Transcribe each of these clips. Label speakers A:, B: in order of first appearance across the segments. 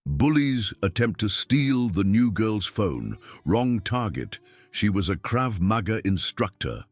A: Bullies attempt to steal the new girl's phone. Wrong target. She was a KRAV MAGA instructor.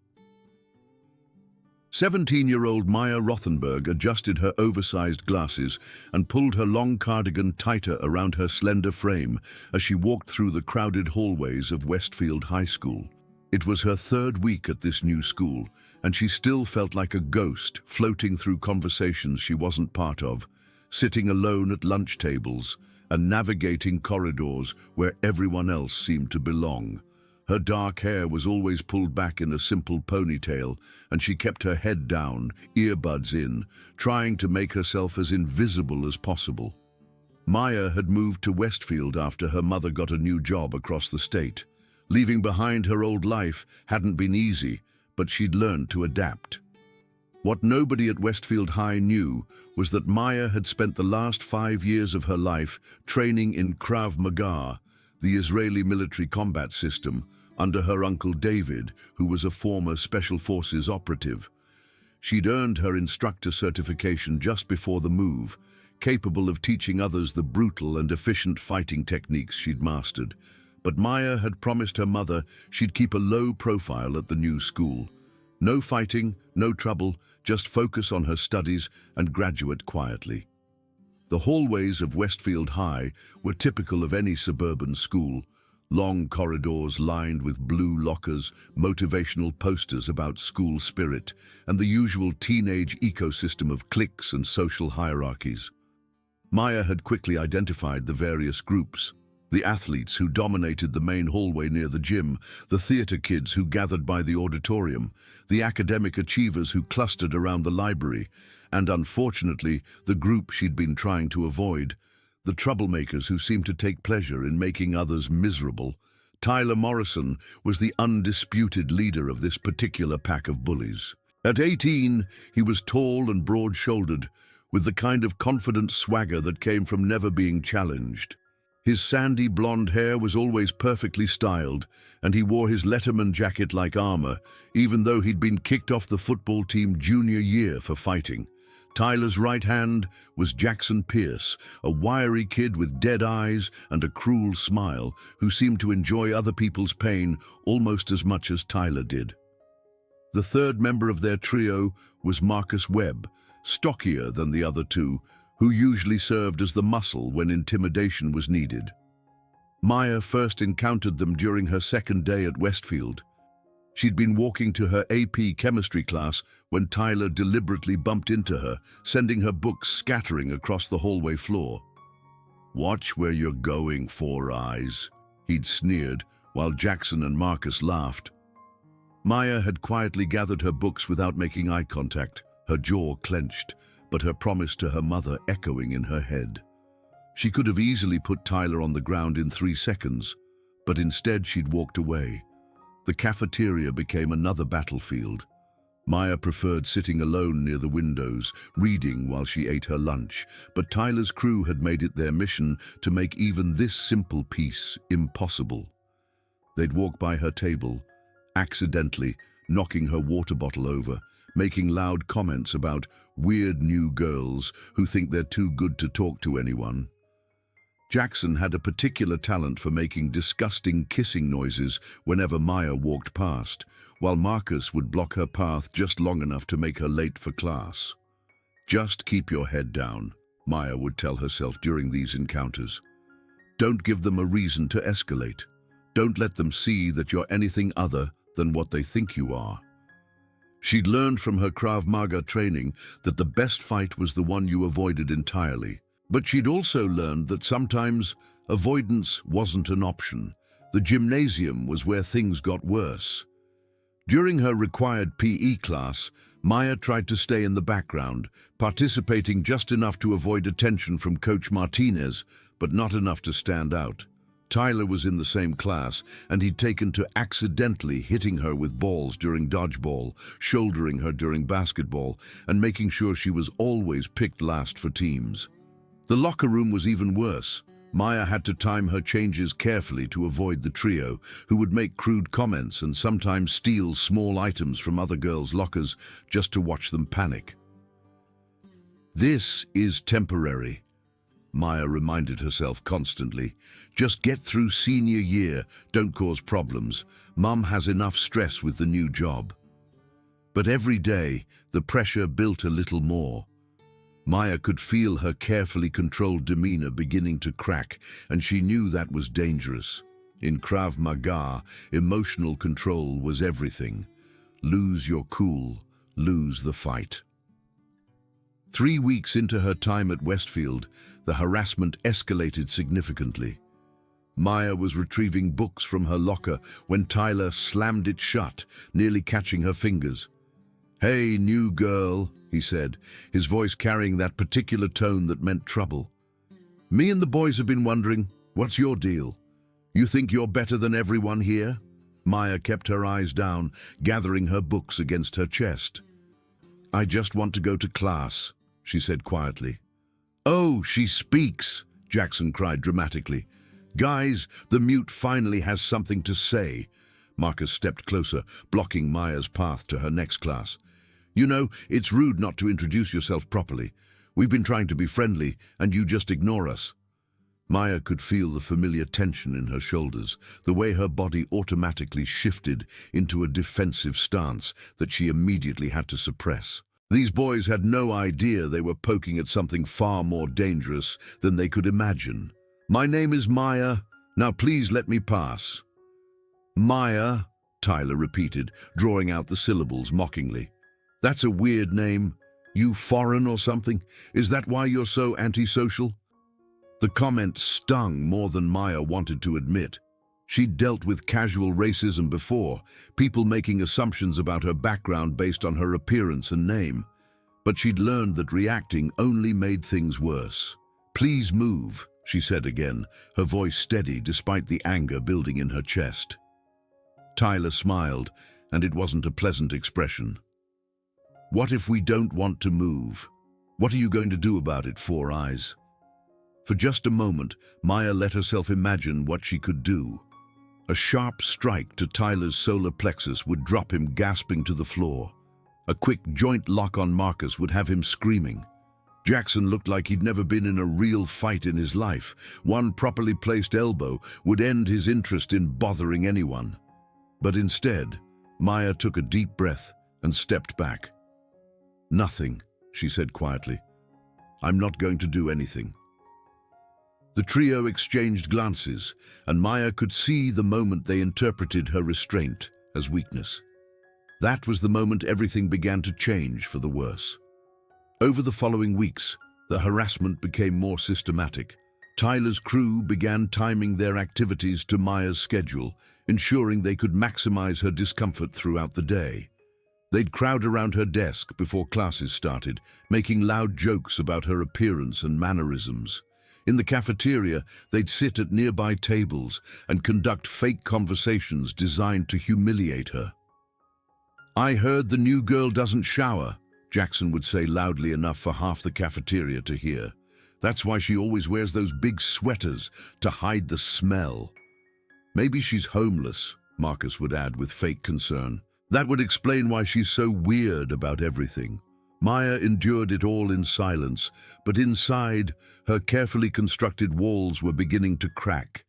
A: 17-year-old Maya Rothenberg adjusted her oversized glasses and pulled her long cardigan tighter around her slender frame as she walked through the crowded hallways of Westfield High School. It was her third week at this new school, and she still felt like a ghost floating through conversations she wasn't part of, sitting alone at lunch tables and navigating corridors where everyone else seemed to belong. Her dark hair was always pulled back in a simple ponytail, and she kept her head down, earbuds in, trying to make herself as invisible as possible. Maya had moved to Westfield after her mother got a new job across the state. Leaving behind her old life hadn't been easy, but she'd learned to adapt. What nobody at Westfield High knew was that Maya had spent the last 5 years of her life training in KRAV MAGA, the Israeli military combat system, under her uncle David, who was a former Special Forces operative. She'd earned her instructor certification just before the move, capable of teaching others the brutal and efficient fighting techniques she'd mastered. But Maya had promised her mother she'd keep a low profile at the new school. No fighting, no trouble, just focus on her studies and graduate quietly. The hallways of Westfield High were typical of any suburban school. Long corridors lined with blue lockers, motivational posters about school spirit, and the usual teenage ecosystem of cliques and social hierarchies. Maya had quickly identified the various groups. The athletes who dominated the main hallway near the gym, the theater kids who gathered by the auditorium, the academic achievers who clustered around the library, and unfortunately, the group she'd been trying to avoid, the troublemakers who seemed to take pleasure in making others miserable. Tyler Morrison was the undisputed leader of this particular pack of bullies. At 18, he was tall and broad-shouldered, with the kind of confident swagger that came from never being challenged. His sandy blonde hair was always perfectly styled, and he wore his Letterman jacket like armor, even though he'd been kicked off the football team junior year for fighting. Tyler's right hand was Jackson Pierce, a wiry kid with dead eyes and a cruel smile, who seemed to enjoy other people's pain almost as much as Tyler did. The third member of their trio was Marcus Webb, stockier than the other two, who usually served as the muscle when intimidation was needed. Maya first encountered them during her second day at Westfield. She'd been walking to her AP chemistry class when Tyler deliberately bumped into her, sending her books scattering across the hallway floor. "Watch where you're going, Four Eyes," he'd sneered, while Jackson and Marcus laughed. Maya had quietly gathered her books without making eye contact, her jaw clenched, but her promise to her mother echoing in her head. She could have easily put Tyler on the ground in 3 seconds, but instead she'd walked away. The cafeteria became another battlefield. Maya preferred sitting alone near the windows, reading while she ate her lunch, but Tyler's crew had made it their mission to make even this simple peace impossible. They'd walk by her table, accidentally knocking her water bottle over, making loud comments about weird new girls who think they're too good to talk to anyone. Jackson had a particular talent for making disgusting kissing noises whenever Maya walked past, while Marcus would block her path just long enough to make her late for class. "Just keep your head down," Maya would tell herself during these encounters. "Don't give them a reason to escalate. Don't let them see that you're anything other than what they think you are." She'd learned from her KRAV MAGA training that the best fight was the one you avoided entirely. But she'd also learned that sometimes avoidance wasn't an option. The gymnasium was where things got worse. During her required PE class, Maya tried to stay in the background, participating just enough to avoid attention from Coach Martinez, but not enough to stand out. Tyler was in the same class, and he'd taken to accidentally hitting her with balls during dodgeball, shouldering her during basketball, and making sure she was always picked last for teams. The locker room was even worse. Maya had to time her changes carefully to avoid the trio, who would make crude comments and sometimes steal small items from other girls' lockers just to watch them panic. "This is temporary," Maya reminded herself constantly. Just get through senior year, don't cause problems. Mum has enough stress with the new job. But every day, the pressure built a little more. Maya could feel her carefully controlled demeanor beginning to crack, and she knew that was dangerous. In KRAV MAGA, emotional control was everything. Lose your cool, lose the fight. 3 weeks into her time at Westfield, the harassment escalated significantly. Maya was retrieving books from her locker when Tyler slammed it shut, nearly catching her fingers. "Hey, new girl," he said, his voice carrying that particular tone that meant trouble. "Me and the boys have been wondering, what's your deal? You think you're better than everyone here?" Maya kept her eyes down, gathering her books against her chest. "I just want to go to class," she said quietly. "Oh, she speaks," Jackson cried dramatically. "Guys, the mute finally has something to say." Marcus stepped closer, blocking Maya's path to her next class. "You know, it's rude not to introduce yourself properly. We've been trying to be friendly, and you just ignore us." Maya could feel the familiar tension in her shoulders, the way her body automatically shifted into a defensive stance that she immediately had to suppress. These boys had no idea they were poking at something far more dangerous than they could imagine. "My name is Maya. Now please let me pass." "Maya," Tyler repeated, drawing out the syllables mockingly. "That's a weird name. You foreign or something? Is that why you're so antisocial?" The comment stung more than Maya wanted to admit. She'd dealt with casual racism before, people making assumptions about her background based on her appearance and name. But she'd learned that reacting only made things worse. "Please move," she said again, her voice steady despite the anger building in her chest. Tyler smiled, and it wasn't a pleasant expression. "What if we don't want to move? What are you going to do about it, Four Eyes?" For just a moment, Maya let herself imagine what she could do. A sharp strike to Tyler's solar plexus would drop him gasping to the floor. A quick joint lock on Marcus would have him screaming. Jackson looked like he'd never been in a real fight in his life. One properly placed elbow would end his interest in bothering anyone. But instead, Maya took a deep breath and stepped back. "Nothing," she said quietly. "I'm not going to do anything." The trio exchanged glances, and Maya could see the moment they interpreted her restraint as weakness. That was the moment everything began to change for the worse. Over the following weeks, the harassment became more systematic. Tyler's crew began timing their activities to Maya's schedule, ensuring they could maximize her discomfort throughout the day. They'd crowd around her desk before classes started, making loud jokes about her appearance and mannerisms. In the cafeteria, they'd sit at nearby tables and conduct fake conversations designed to humiliate her. "I heard the new girl doesn't shower," Jackson would say loudly enough for half the cafeteria to hear. "That's why she always wears those big sweaters, to hide the smell." "Maybe she's homeless," Marcus would add with fake concern. "That would explain why she's so weird about everything." Maya endured it all in silence, but inside, her carefully constructed walls were beginning to crack.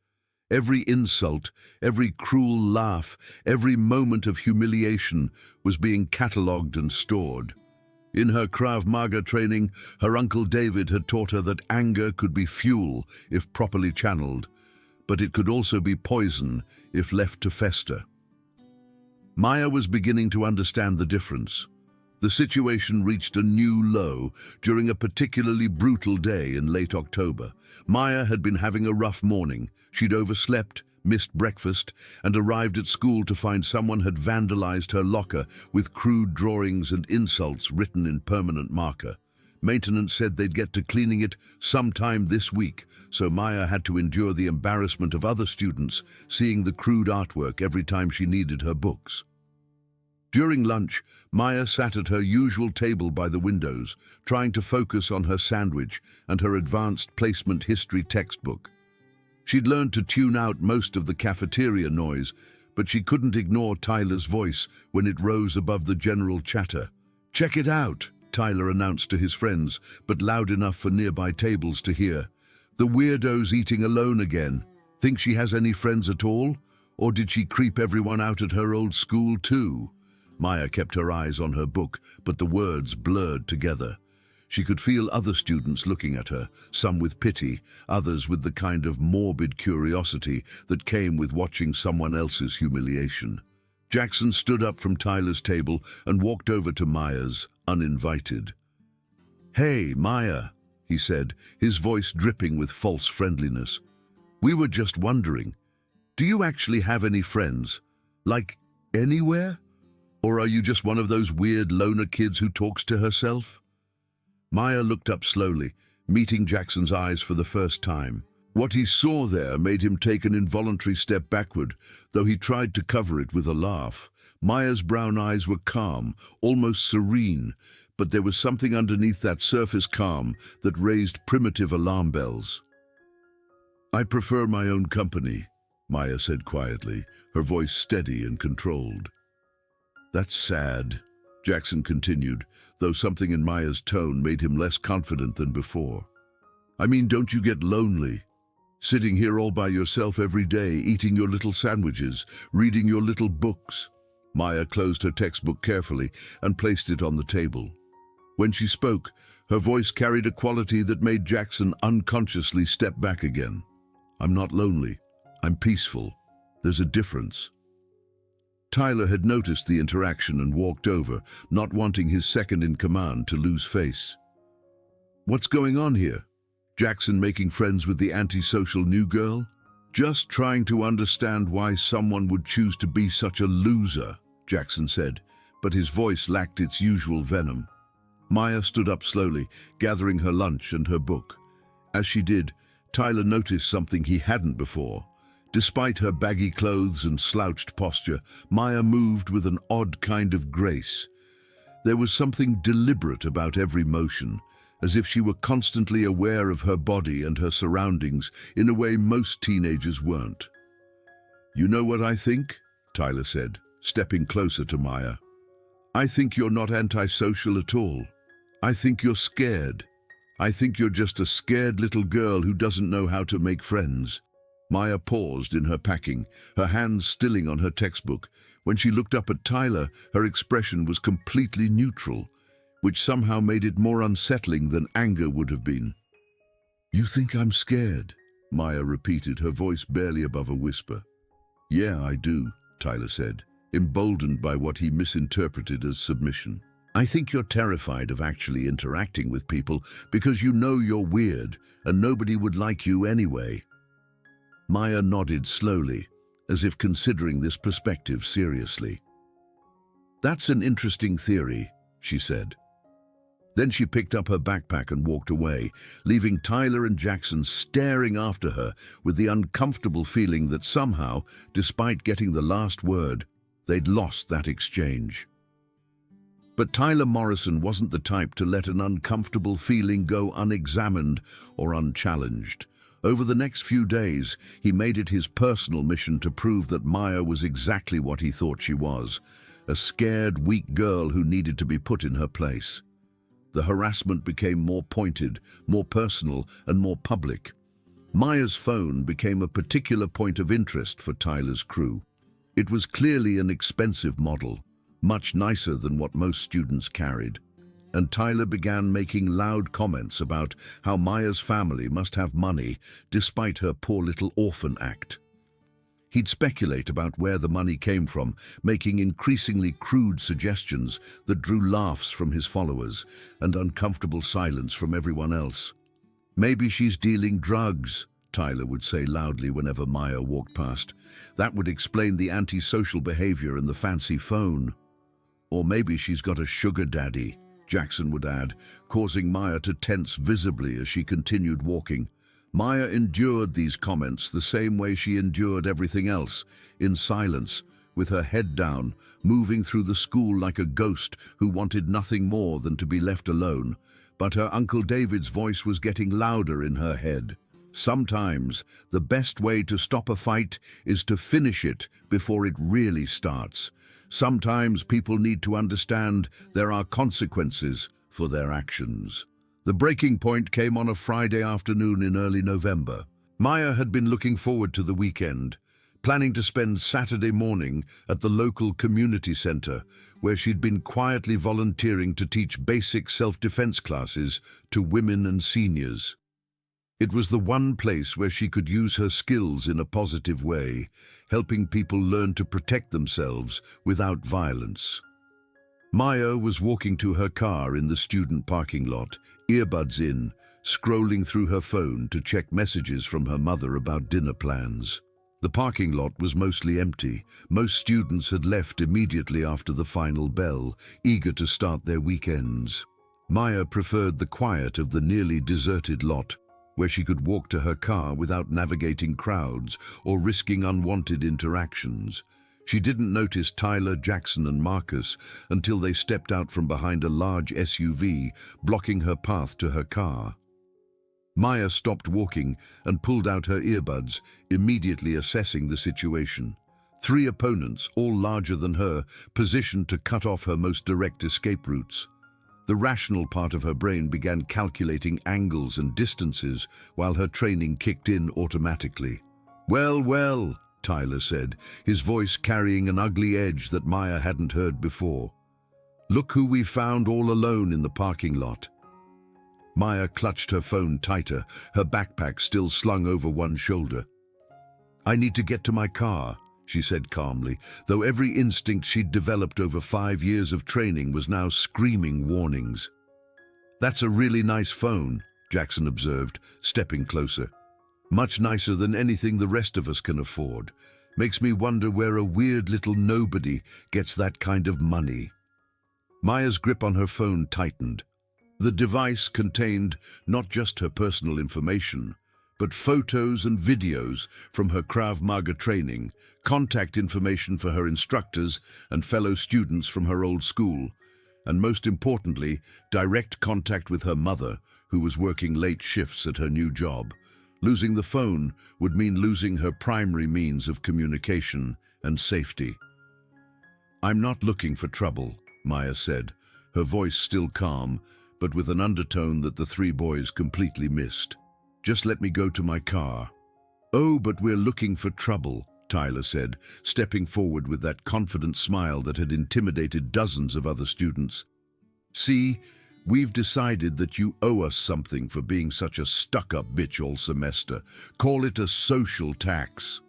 A: Every insult, every cruel laugh, every moment of humiliation was being catalogued and stored. In her KRAV MAGA training, her uncle David had taught her that anger could be fuel if properly channeled, but it could also be poison if left to fester. Maya was beginning to understand the difference. The situation reached a new low during a particularly brutal day in late October. Maya had been having a rough morning. She'd overslept, missed breakfast, and arrived at school to find someone had vandalized her locker with crude drawings and insults written in permanent marker. Maintenance said they'd get to cleaning it sometime this week, so Maya had to endure the embarrassment of other students seeing the crude artwork every time she needed her books. During lunch, Maya sat at her usual table by the windows, trying to focus on her sandwich and her advanced placement history textbook. She'd learned to tune out most of the cafeteria noise, but she couldn't ignore Tyler's voice when it rose above the general chatter. "Check it out," Tyler announced to his friends, but loud enough for nearby tables to hear. The weirdo's eating alone again. Think she has any friends at all? Or did she creep everyone out at her old school too? Maya kept her eyes on her book, but the words blurred together. She could feel other students looking at her, some with pity, others with the kind of morbid curiosity that came with watching someone else's humiliation. Jackson stood up from Tyler's table and walked over to Maya's, uninvited. "Hey, Maya," he said, his voice dripping with false friendliness. "We were just wondering, do you actually have any friends? Like, anywhere? Or are you just one of those weird loner kids who talks to herself?" Maya looked up slowly, meeting Jackson's eyes for the first time. What he saw there made him take an involuntary step backward, though he tried to cover it with a laugh. Maya's brown eyes were calm, almost serene, but there was something underneath that surface calm that raised primitive alarm bells. "I prefer my own company," Maya said quietly, her voice steady and controlled. "That's sad," Jackson continued, though something in Maya's tone made him less confident than before. "I mean, don't you get lonely? Sitting here all by yourself every day, eating your little sandwiches, reading your little books." Maya closed her textbook carefully and placed it on the table. When she spoke, her voice carried a quality that made Jackson unconsciously step back again. "I'm not lonely. I'm peaceful. There's a difference." Tyler had noticed the interaction and walked over, not wanting his second-in-command to lose face. "What's going on here? Jackson making friends with the antisocial new girl? Just trying to understand why someone would choose to be such a loser," Jackson said, but his voice lacked its usual venom. Maya stood up slowly, gathering her lunch and her book. As she did, Tyler noticed something he hadn't before. Despite her baggy clothes and slouched posture, Maya moved with an odd kind of grace. There was something deliberate about every motion, as if she were constantly aware of her body and her surroundings in a way most teenagers weren't. "You know what I think?" Tyler said, stepping closer to Maya. "I think you're not antisocial at all. I think you're scared. I think you're just a scared little girl who doesn't know how to make friends." Maya paused in her packing, her hands stilling on her textbook. When she looked up at Tyler, her expression was completely neutral, which somehow made it more unsettling than anger would have been. "You think I'm scared?" Maya repeated, her voice barely above a whisper. "Yeah, I do," Tyler said, emboldened by what he misinterpreted as submission. "I think you're terrified of actually interacting with people because you know you're weird and nobody would like you anyway." Maya nodded slowly, as if considering this perspective seriously. "That's an interesting theory," she said. Then she picked up her backpack and walked away, leaving Tyler and Jackson staring after her with the uncomfortable feeling that somehow, despite getting the last word, they'd lost that exchange. But Tyler Morrison wasn't the type to let an uncomfortable feeling go unexamined or unchallenged. Over the next few days, he made it his personal mission to prove that Maya was exactly what he thought she was, a scared, weak girl who needed to be put in her place. The harassment became more pointed, more personal, and more public. Maya's phone became a particular point of interest for Tyler's crew. It was clearly an expensive model, much nicer than what most students carried. And Tyler began making loud comments about how Maya's family must have money despite her poor little orphan act. He'd speculate about where the money came from, making increasingly crude suggestions that drew laughs from his followers and uncomfortable silence from everyone else. "Maybe she's dealing drugs," Tyler would say loudly whenever Maya walked past. "That would explain the antisocial behavior and the fancy phone." "Or maybe she's got a sugar daddy," Jackson would add, causing Maya to tense visibly as she continued walking. Maya endured these comments the same way she endured everything else, in silence, with her head down, moving through the school like a ghost who wanted nothing more than to be left alone. But her Uncle David's voice was getting louder in her head. "Sometimes the best way to stop a fight is to finish it before it really starts. Sometimes people need to understand there are consequences for their actions." The breaking point came on a Friday afternoon in early November. Maya had been looking forward to the weekend, planning to spend Saturday morning at the local community center, where she'd been quietly volunteering to teach basic self-defense classes to women and seniors. It was the one place where she could use her skills in a positive way, helping people learn to protect themselves without violence. Maya was walking to her car in the student parking lot, earbuds in, scrolling through her phone to check messages from her mother about dinner plans. The parking lot was mostly empty. Most students had left immediately after the final bell, eager to start their weekends. Maya preferred the quiet of the nearly deserted lot, where she could walk to her car without navigating crowds or risking unwanted interactions. She didn't notice Tyler, Jackson, and Marcus until they stepped out from behind a large SUV, blocking her path to her car. Maya stopped walking and pulled out her earbuds, immediately assessing the situation. 3 opponents, all larger than her, positioned to cut off her most direct escape routes. The rational part of her brain began calculating angles and distances while her training kicked in automatically. "Well, well," Tyler said, his voice carrying an ugly edge that Maya hadn't heard before. "Look who we found all alone in the parking lot." Maya clutched her phone tighter, her backpack still slung over one shoulder. "I need to get to my car," she said calmly, though every instinct she'd developed over 5 years of training was now screaming warnings. "That's a really nice phone," Jackson observed, stepping closer. "Much nicer than anything the rest of us can afford. Makes me wonder where a weird little nobody gets that kind of money." Maya's grip on her phone tightened. The device contained not just her personal information, but photos and videos from her KRAV MAGA training, contact information for her instructors and fellow students from her old school, and most importantly, direct contact with her mother, who was working late shifts at her new job. Losing the phone would mean losing her primary means of communication and safety. "I'm not looking for trouble," Maya said, her voice still calm, but with an undertone that the 3 boys completely missed. "Just let me go to my car." "Oh, but we're looking for trouble," Tyler said, stepping forward with that confident smile that had intimidated dozens of other students. "See, we've decided that you owe us something for being such a stuck-up bitch all semester. Call it a social tax."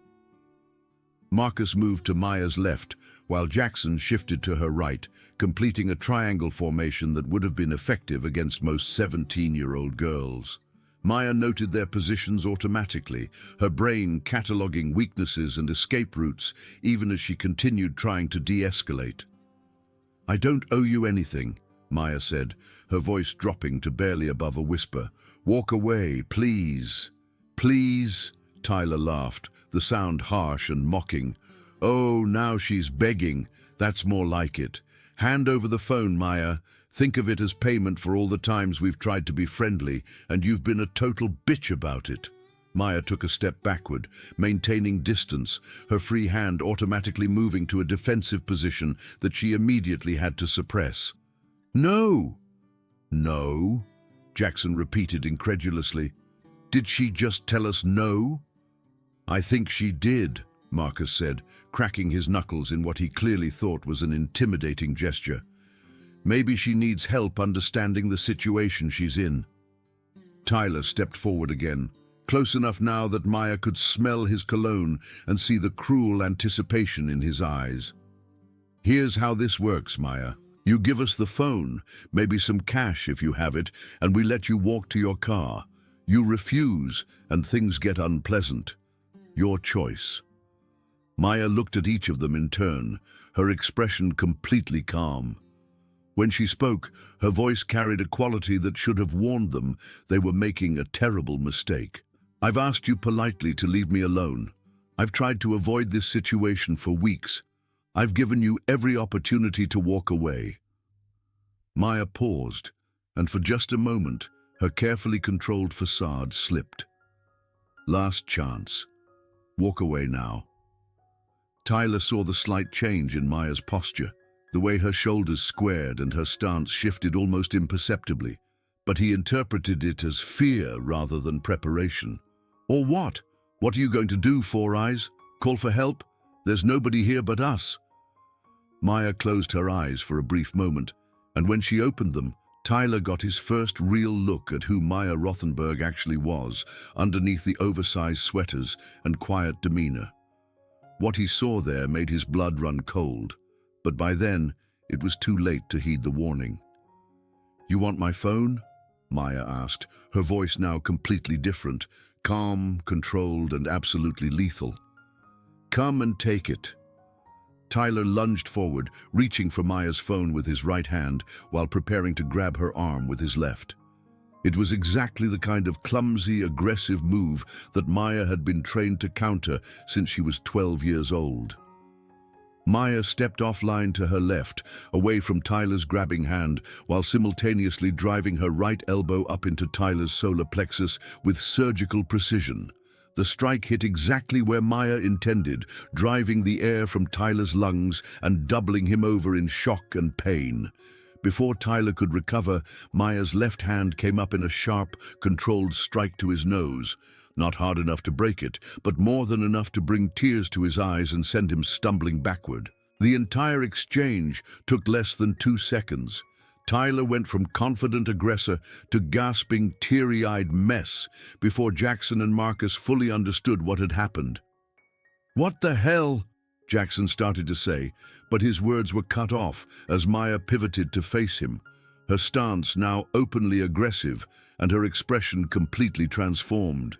A: Marcus moved to Maya's left, while Jackson shifted to her right, completing a triangle formation that would have been effective against most 17-year-old girls. Maya noted their positions automatically, her brain cataloging weaknesses and escape routes, even as she continued trying to de-escalate. "I don't owe you anything," Maya said, her voice dropping to barely above a whisper. "Walk away, please." "Please?" Tyler laughed, the sound harsh and mocking. "Oh, now she's begging. That's more like it. Hand over the phone, Maya. Think of it as payment for all the times we've tried to be friendly, and you've been a total bitch about it." Maya took a step backward, maintaining distance, her free hand automatically moving to a defensive position that she immediately had to suppress. "No!" "No?" Jackson repeated incredulously. "Did she just tell us no?" "I think she did," Marcus said, cracking his knuckles in what he clearly thought was an intimidating gesture. "Maybe she needs help understanding the situation she's in." Tyler stepped forward again, close enough now that Maya could smell his cologne and see the cruel anticipation in his eyes. "Here's how this works, Maya. You give us the phone, maybe some cash if you have it, and we let you walk to your car. You refuse, and things get unpleasant. Your choice." Maya looked at each of them in turn, her expression completely calm. When she spoke, her voice carried a quality that should have warned them they were making a terrible mistake. "I've asked you politely to leave me alone. I've tried to avoid this situation for weeks. I've given you every opportunity to walk away." Maya paused, and for just a moment, her carefully controlled facade slipped. "Last chance. Walk away now." Tyler saw the slight change in Maya's posture, the way her shoulders squared and her stance shifted almost imperceptibly. but he interpreted it as fear rather than preparation. Or what? What are you going to do, Four Eyes? Call for help? There's nobody here but us. Maya closed her eyes for a brief moment, and when she opened them, Tyler got his first real look at who Maya Rothenberg actually was, underneath the oversized sweaters and quiet demeanor. What he saw there made his blood run cold, but by then, it was too late to heed the warning. "You want my phone?" Maya asked, her voice now completely different, calm, controlled, and absolutely lethal. "Come and take it." Tyler lunged forward, reaching for Maya's phone with his right hand while preparing to grab her arm with his left. It was exactly the kind of clumsy, aggressive move that Maya had been trained to counter since she was 12 years old. Maya stepped offline to her left, away from Tyler's grabbing hand, while simultaneously driving her right elbow up into Tyler's solar plexus with surgical precision. The strike hit exactly where Maya intended, driving the air from Tyler's lungs and doubling him over in shock and pain. Before Tyler could recover, Maya's left hand came up in a sharp, controlled strike to his nose. Not hard enough to break it, but more than enough to bring tears to his eyes and send him stumbling backward. The entire exchange took less than 2 seconds. Tyler went from confident aggressor to gasping, teary-eyed mess before Jackson and Marcus fully understood what had happened. "What the hell?" Jackson started to say, but his words were cut off as Maya pivoted to face him, her stance now openly aggressive and her expression completely transformed.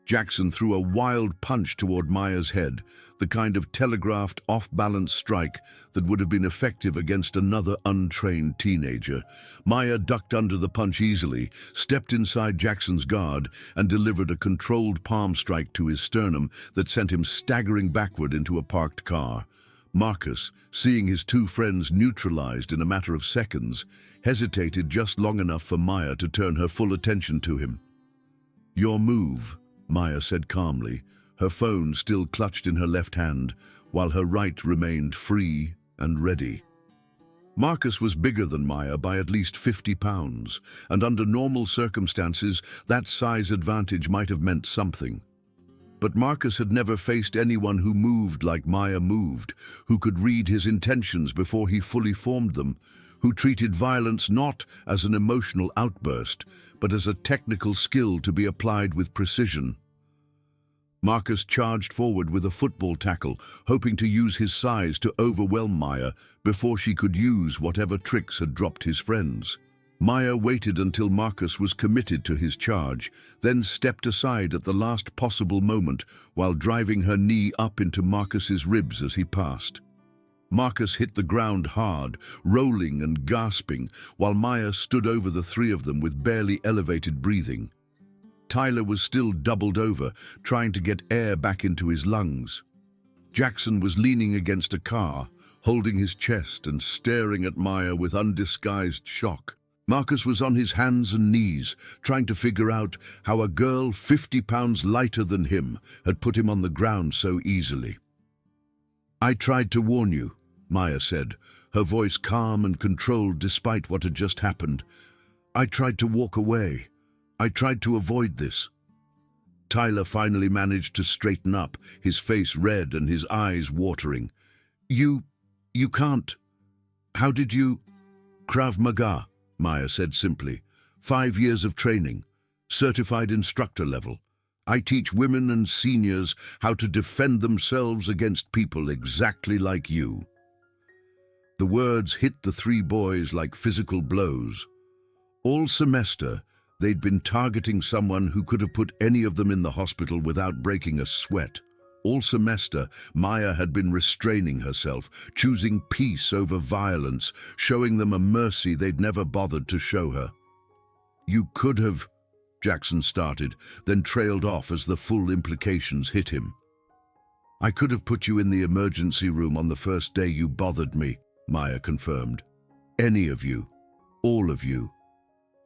A: Jackson threw a wild punch toward Maya's head, the kind of telegraphed, off-balance strike that would have been effective against another untrained teenager. Maya ducked under the punch easily, stepped inside Jackson's guard, and delivered a controlled palm strike to his sternum that sent him staggering backward into a parked car. Marcus, seeing his two friends neutralized in a matter of seconds, hesitated just long enough for Maya to turn her full attention to him. "Your move," Maya said calmly, her phone still clutched in her left hand, while her right remained free and ready. Marcus was bigger than Maya by at least 50 pounds, and under normal circumstances, that size advantage might have meant something. But Marcus had never faced anyone who moved like Maya moved, who could read his intentions before he fully formed them, who treated violence not as an emotional outburst, but as a technical skill to be applied with precision. Marcus charged forward with a football tackle, hoping to use his size to overwhelm Maya before she could use whatever tricks had dropped his friends. Maya waited until Marcus was committed to his charge, then stepped aside at the last possible moment while driving her knee up into Marcus's ribs as he passed. Marcus hit the ground hard, rolling and gasping, while Maya stood over the three of them with barely elevated breathing. Tyler was still doubled over, trying to get air back into his lungs. Jackson was leaning against a car, holding his chest and staring at Maya with undisguised shock. Marcus was on his hands and knees, trying to figure out how a girl 50 pounds lighter than him had put him on the ground so easily. "I tried to warn you," Maya said, her voice calm and controlled despite what had just happened. "I tried to walk away. I tried to avoid this." Tyler finally managed to straighten up, his face red and his eyes watering. You can't. How did you—" "KRAV MAGA," Maya said simply. 5 years of training, certified instructor level. I teach women and seniors how to defend themselves against people exactly like you." The words hit the three boys like physical blows. All semester, they'd been targeting someone who could have put any of them in the hospital without breaking a sweat. All semester, Maya had been restraining herself, choosing peace over violence, showing them a mercy they'd never bothered to show her. "You could have," Jackson started, then trailed off as the full implications hit him. "I could have put you in the emergency room on the first day you bothered me," Maya confirmed. "Any of you. All of you.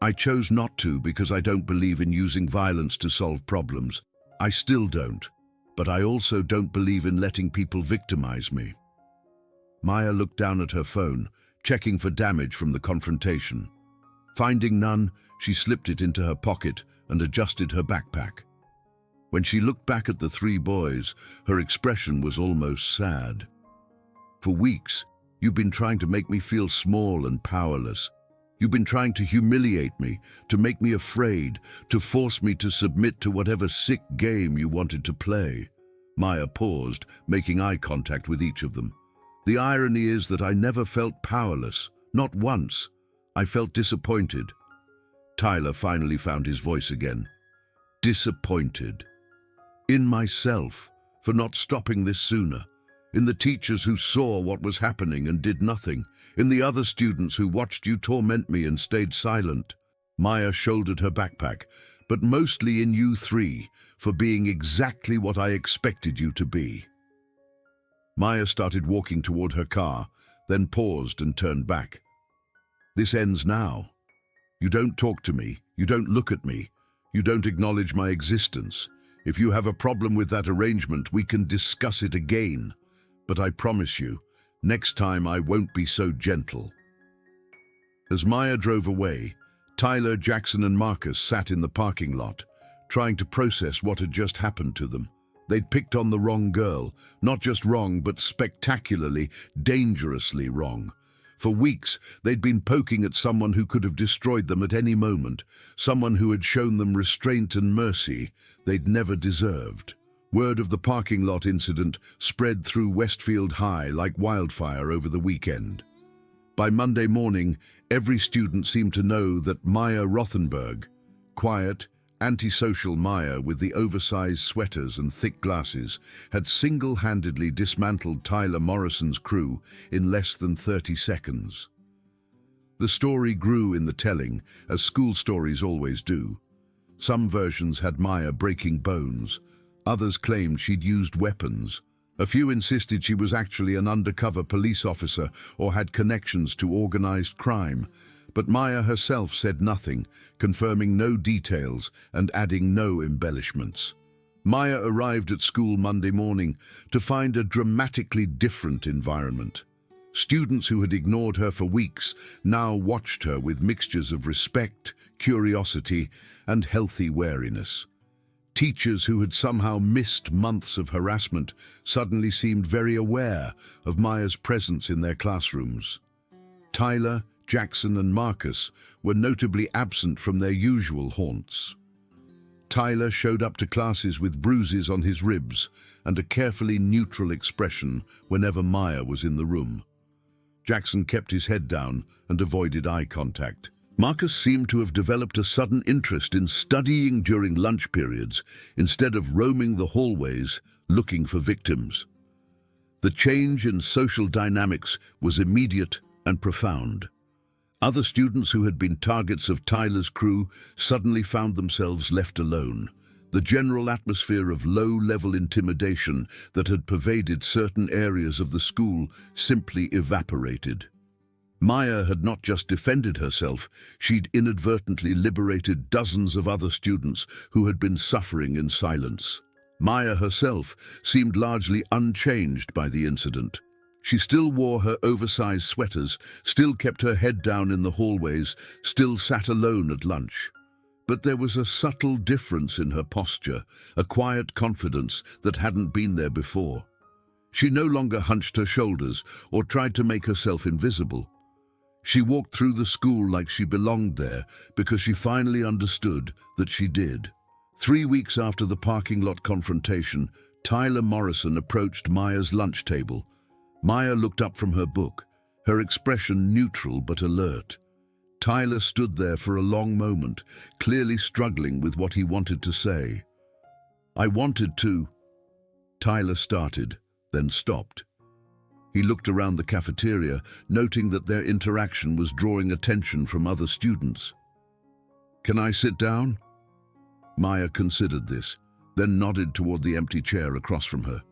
A: I chose not to because I don't believe in using violence to solve problems. I still don't. But I also don't believe in letting people victimize me." Maya looked down at her phone, checking for damage from the confrontation. Finding none, she slipped it into her pocket and adjusted her backpack. When she looked back at the three boys, her expression was almost sad. For weeks, you've been trying to make me feel small and powerless. You've been trying to humiliate me, to make me afraid, to force me to submit to whatever sick game you wanted to play. Maya paused, making eye contact with each of them. The irony is that I never felt powerless, not once. I felt disappointed. Tyler finally found his voice again. Disappointed. In myself, for not stopping this sooner. In the teachers who saw what was happening and did nothing. In the other students who watched you torment me and stayed silent. Maya shouldered her backpack, but mostly in you three, for being exactly what I expected you to be. Maya started walking toward her car, then paused and turned back. This ends now. You don't talk to me, you don't look at me, you don't acknowledge my existence. If you have a problem with that arrangement, we can discuss it again. But I promise you, next time I won't be so gentle. As Maya drove away, Tyler, Jackson and Marcus sat in the parking lot, trying to process what had just happened to them. They'd picked on the wrong girl, not just wrong, but spectacularly, dangerously wrong. For weeks, they'd been poking at someone who could have destroyed them at any moment, someone who had shown them restraint and mercy they'd never deserved. Word of the parking lot incident spread through Westfield High like wildfire over the weekend. By Monday morning, every student seemed to know that Maya Rothenberg, quiet, antisocial Maya with the oversized sweaters and thick glasses, had single-handedly dismantled Tyler Morrison's crew in less than 30 seconds. The story grew in the telling, as school stories always do. Some versions had Maya breaking bones. Others claimed she'd used weapons. A few insisted she was actually an undercover police officer or had connections to organized crime. But Maya herself said nothing, confirming no details and adding no embellishments. Maya arrived at school Monday morning to find a dramatically different environment. Students who had ignored her for weeks now watched her with mixtures of respect, curiosity, and healthy wariness. Teachers who had somehow missed months of harassment suddenly seemed very aware of Maya's presence in their classrooms. Tyler, Jackson and Marcus were notably absent from their usual haunts. Tyler showed up to classes with bruises on his ribs and a carefully neutral expression whenever Maya was in the room. Jackson kept his head down and avoided eye contact. Marcus seemed to have developed a sudden interest in studying during lunch periods instead of roaming the hallways looking for victims. The change in social dynamics was immediate and profound. Other students who had been targets of Tyler's crew suddenly found themselves left alone. The general atmosphere of low-level intimidation that had pervaded certain areas of the school simply evaporated. Maya had not just defended herself, she'd inadvertently liberated dozens of other students who had been suffering in silence. Maya herself seemed largely unchanged by the incident. She still wore her oversized sweaters, still kept her head down in the hallways, still sat alone at lunch. But there was a subtle difference in her posture, a quiet confidence that hadn't been there before. She no longer hunched her shoulders or tried to make herself invisible. She walked through the school like she belonged there because she finally understood that she did. 3 weeks after the parking lot confrontation, Tyler Morrison approached Maya's lunch table. Maya looked up from her book, her expression neutral but alert. Tyler stood there for a long moment, clearly struggling with what he wanted to say. "I wanted to..." Tyler started, then stopped. He looked around the cafeteria, noting that their interaction was drawing attention from other students. "Can I sit down?" Maya considered this, then nodded toward the empty chair across from her.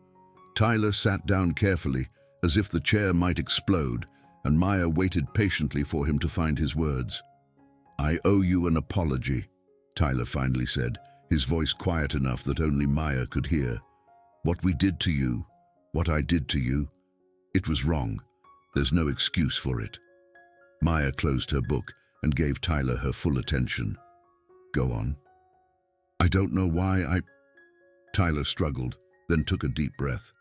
A: Tyler sat down carefully, as if the chair might explode, and Maya waited patiently for him to find his words. "I owe you an apology," Tyler finally said, his voice quiet enough that only Maya could hear. "What we did to you, what I did to you, it was wrong. There's no excuse for it." Maya closed her book, and gave Tyler her full attention. "Go on." "I don't know why Tyler struggled, then took a deep breath.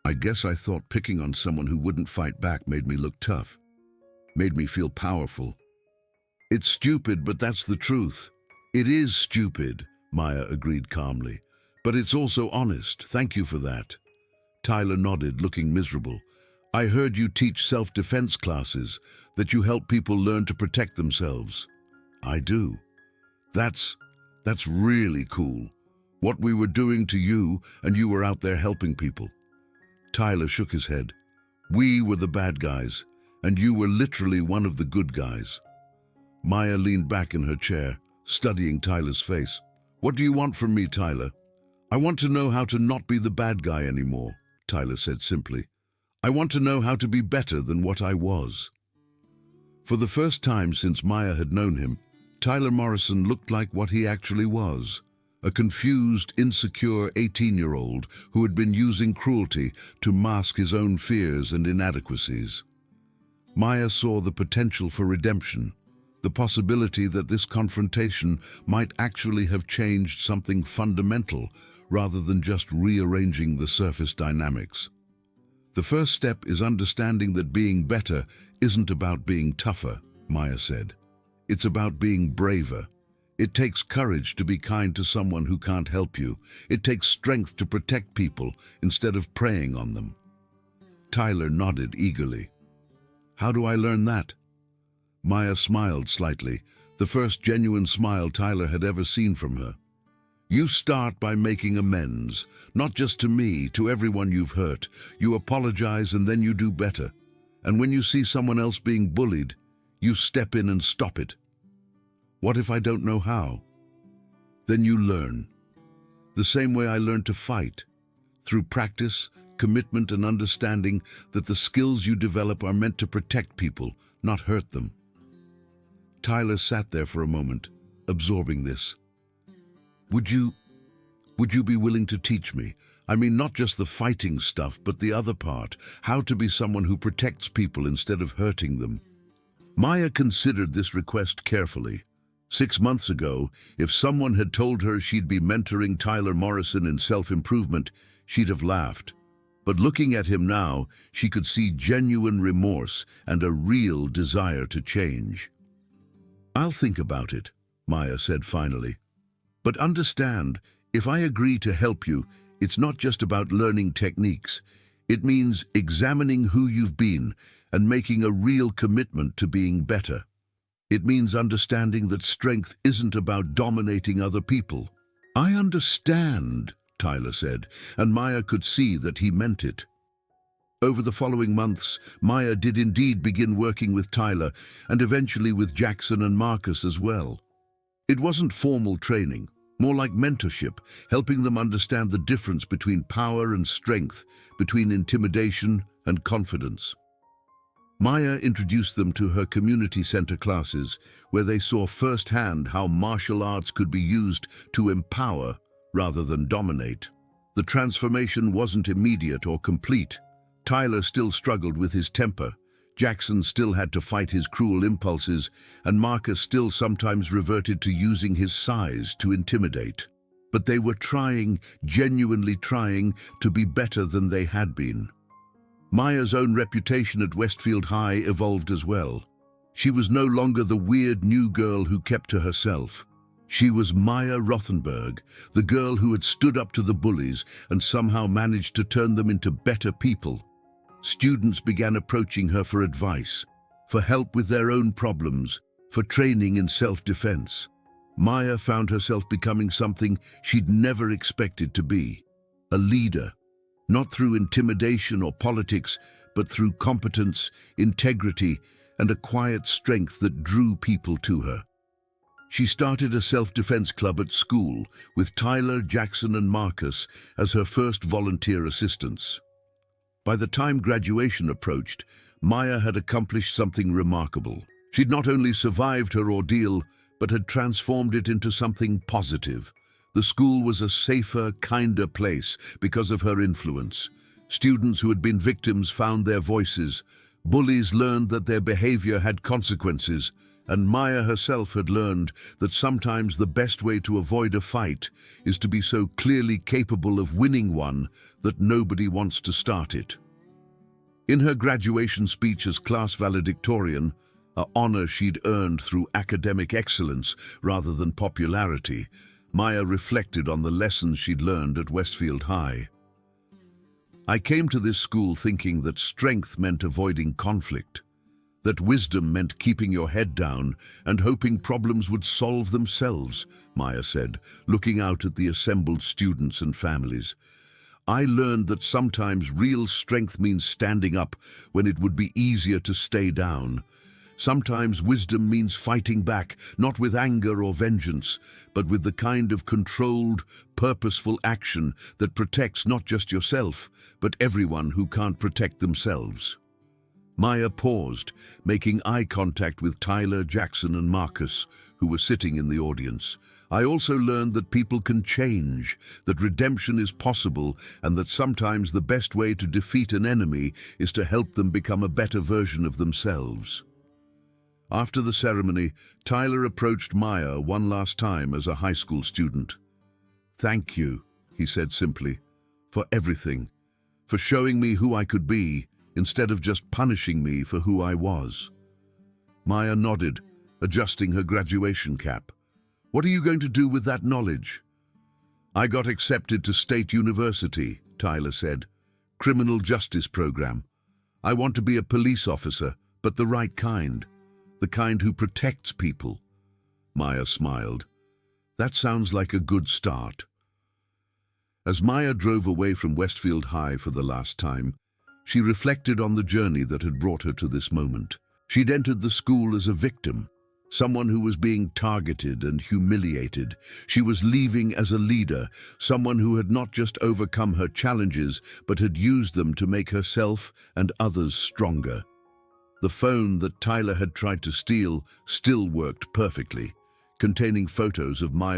A: "I guess I thought picking on someone who wouldn't fight back made me look tough. Made me feel powerful. It's stupid, but that's the truth." "It is stupid," Maya agreed calmly. "But it's also honest. Thank you for that." Tyler nodded, looking miserable. "I heard you teach self-defense classes, that you help people learn to protect themselves." "I do." That's really cool. What we were doing to you, and you were out there helping people." Tyler shook his head. "We were the bad guys, and you were literally one of the good guys." Maya leaned back in her chair, studying Tyler's face. "What do you want from me, Tyler?" "I want to know how to not be the bad guy anymore," Tyler said simply. "I want to know how to be better than what I was." For the first time since Maya had known him, Tyler Morrison looked like what he actually was. A confused, insecure 18-year-old who had been using cruelty to mask his own fears and inadequacies. Maya saw the potential for redemption, the possibility that this confrontation might actually have changed something fundamental rather than just rearranging the surface dynamics. "The first step is understanding that being better isn't about being tougher," Maya said. "It's about being braver. It takes courage to be kind to someone who can't help you. It takes strength to protect people instead of preying on them." Tyler nodded eagerly. "How do I learn that?" Maya smiled slightly, the first genuine smile Tyler had ever seen from her. "You start by making amends, not just to me, to everyone you've hurt. You apologize and then you do better. And when you see someone else being bullied, you step in and stop it. What if I don't know how? Then you learn. The same way I learned to fight, through practice, commitment, and understanding that the skills you develop are meant to protect people, not hurt them." Tyler sat there for a moment, absorbing this. Would you be willing to teach me? I mean, not just the fighting stuff, but the other part, how to be someone who protects people instead of hurting them." Maya considered this request carefully. 6 months ago, if someone had told her she'd be mentoring Tyler Morrison in self-improvement, she'd have laughed. But looking at him now, she could see genuine remorse and a real desire to change. "I'll think about it," Maya said finally. "But understand, if I agree to help you, it's not just about learning techniques. It means examining who you've been and making a real commitment to being better. It means understanding that strength isn't about dominating other people." "I understand," Tyler said, and Maya could see that he meant it. Over the following months, Maya did indeed begin working with Tyler and eventually with Jackson and Marcus as well. It wasn't formal training, more like mentorship, helping them understand the difference between power and strength, between intimidation and confidence. Maya introduced them to her community center classes, where they saw firsthand how martial arts could be used to empower rather than dominate. The transformation wasn't immediate or complete. Tyler still struggled with his temper, Jackson still had to fight his cruel impulses, and Marcus still sometimes reverted to using his size to intimidate. But they were trying, genuinely trying, to be better than they had been. Maya's own reputation at Westfield High evolved as well. She was no longer the weird new girl who kept to herself. She was Maya Rothenberg, the girl who had stood up to the bullies and somehow managed to turn them into better people. Students began approaching her for advice, for help with their own problems, for training in self-defense. Maya found herself becoming something she'd never expected to be, a leader, not through intimidation or politics, but through competence, integrity, and a quiet strength that drew people to her. She started a self-defense club at school with Tyler, Jackson, and Marcus as her first volunteer assistants. By the time graduation approached, Maya had accomplished something remarkable. She'd not only survived her ordeal, but had transformed it into something positive. The school was a safer, kinder place because of her influence. Students who had been victims found their voices. Bullies learned that their behavior had consequences, And Maya herself had learned that sometimes the best way to avoid a fight is to be so clearly capable of winning one that nobody wants to start it. In her graduation speech as class valedictorian, an honor she'd earned through academic excellence rather than popularity, Maya reflected on the lessons she'd learned at Westfield High. I came to this school thinking that strength meant avoiding conflict, that wisdom meant keeping your head down and hoping problems would solve themselves, Maya said, looking out at the assembled students and families. I learned that sometimes real strength means standing up when it would be easier to stay down. Sometimes wisdom means fighting back, not with anger or vengeance, but with the kind of controlled, purposeful action that protects not just yourself, but everyone who can't protect themselves. Maya paused, making eye contact with Tyler, Jackson, and Marcus, who were sitting in the audience. I also learned that people can change, that redemption is possible, and that sometimes the best way to defeat an enemy is to help them become a better version of themselves. After the ceremony, Tyler approached Maya one last time as a high school student. "Thank you," he said simply, "for everything, for showing me who I could be, instead of just punishing me for who I was." Maya nodded, adjusting her graduation cap. "What are you going to do with that knowledge?" "I got accepted to State University," Tyler said. "Criminal justice program. I want to be a police officer, but the right kind. The kind who protects people." Maya smiled. "That sounds like a good start." As Maya drove away from Westfield High for the last time, she reflected on the journey that had brought her to this moment. She'd entered the school as a victim, someone who was being targeted and humiliated. She was leaving as a leader, someone who had not just overcome her challenges, but had used them to make herself and others stronger. The phone that Tyler had tried to steal still worked perfectly, containing photos of Maya